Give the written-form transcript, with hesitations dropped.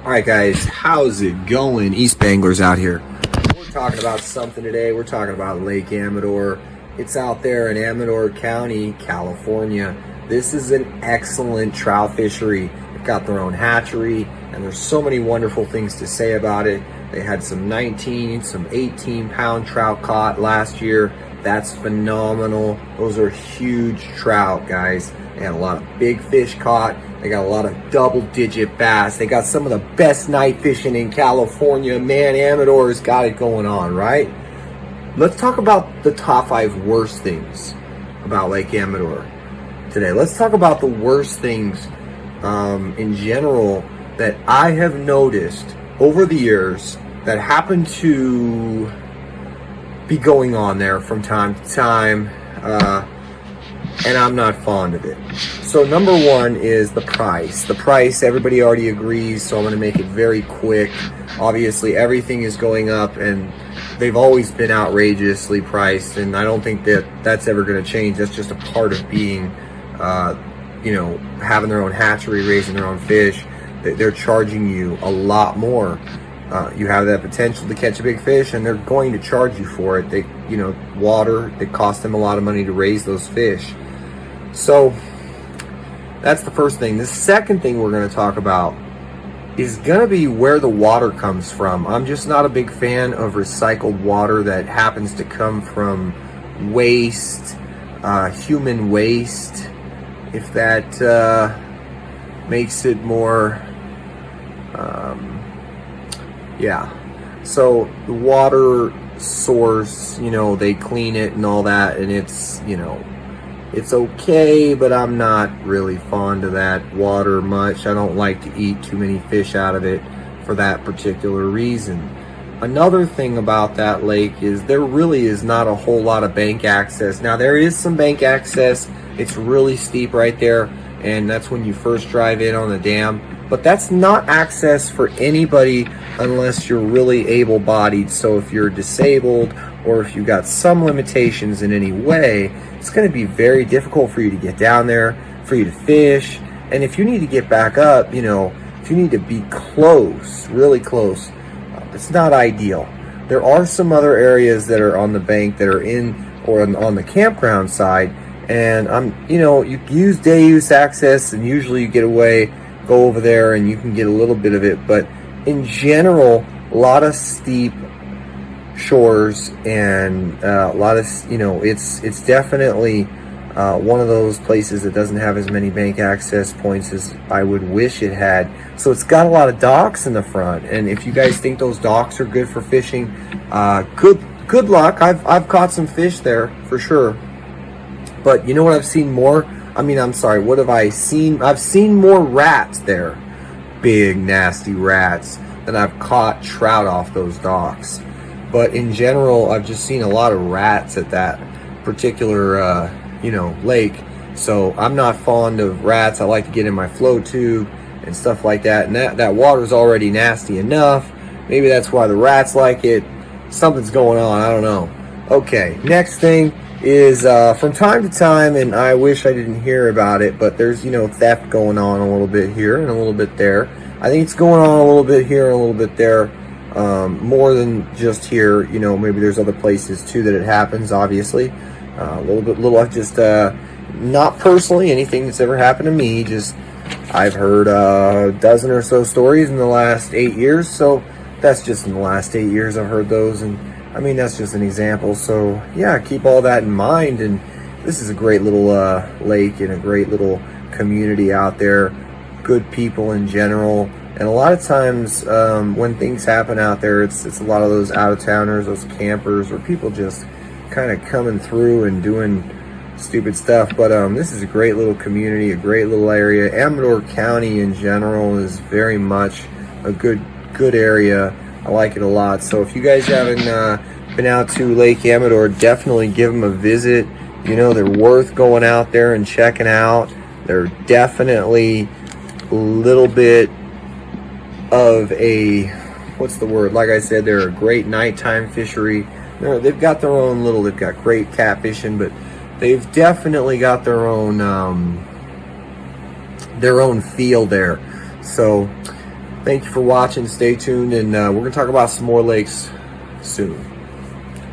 All right, guys, how's it going? Eastbayanglers out here. We're talking about something today. We're talking about Lake Amador. It's out there in Amador County, California. This is an excellent trout fishery. They've got their own hatchery, and there's so many wonderful things to say about it. They had some 19, some 18-pound trout caught last year. That's phenomenal. Those are huge trout, guys. They had a lot of big fish caught. They got a lot of double-digit bass. They got some of the best night fishing in California. Man, Amador's got it going on, right? Let's talk about the top 5 worst things about Lake Amador today. Let's talk about the worst things in general that I have noticed over the years that happen to be going on there from time to time, and I'm not fond of it. So number one is the price. The price, everybody already agrees, so I'm going to make it very quick. Obviously, everything is going up, and they've always been outrageously priced, and I don't think that that's ever going to change. That's just a part of being, having their own hatchery, raising their own fish. They're charging you a lot more. You have that potential to catch a big fish, and they're going to charge you for it. Water, it costs them a lot of money to raise those fish. So that's the first thing. The second thing we're going to talk about is going to be where the water comes from. I'm just not a big fan of recycled water that happens to come from waste, human waste. If that makes it more, So the water source, they clean it and all that, and it's, it's okay, but I'm not really fond of that water much. I don't like to eat too many fish out of it for that particular reason. Another thing about that lake is there really is not a whole lot of bank access. Now, there is some bank access. It's really steep right there, and that's when you first drive in on the dam. But that's not access for anybody unless you're really able-bodied. So if you're disabled or if you've got some limitations in any way, it's going to be very difficult for you to get down there, for you to fish. And if you need to get back up, if you need to be close, really close, it's not ideal. There are some other areas that are on the bank that are in or on the campground side, and you use day use access, and usually you get away, go over there, and you can get a little bit of it. But in general, a lot of steep shores, and a lot of it's definitely one of those places that doesn't have as many bank access points as I would wish it had. So it's got a lot of docks in the front, and if you guys think those docks are good for fishing, good luck. I've caught some fish there for sure. But you know what I've seen more? What have I seen? I've seen more rats there, big nasty rats, than I've caught trout off those docks. But in general, I've just seen a lot of rats at that particular, lake. So I'm not fond of rats. I like to get in my flow tube and stuff like that. And that water's already nasty enough. Maybe that's why the rats like it. Something's going on. I don't know. Okay, next thing is from time to time, and I wish I didn't hear about it, but there's, theft going on a little bit here and a little bit there. I think it's going on a little bit here and a little bit there. More than just here, maybe there's other places too that it happens, obviously. Not personally anything that's ever happened to me, just I've heard a dozen or so stories in the last 8 years, so that's just in the last 8 years I've heard those, and that's just an example. So yeah, keep all that in mind, and this is a great little lake and a great little community out there, good people in general. And a lot of times when things happen out there, it's a lot of those out-of-towners, those campers, or people just kind of coming through and doing stupid stuff. But this is a great little community, a great little area. Amador County in general is very much a good area. I like it a lot. So if you guys haven't been out to Lake Amador, definitely give them a visit. They're worth going out there and checking out. They're definitely a little bit of a, like I said, they're a great nighttime fishery. They've got they've got great catfishing, but they've definitely got their own feel there. So Thank you for watching. Stay tuned, and we're going to talk about some more lakes soon.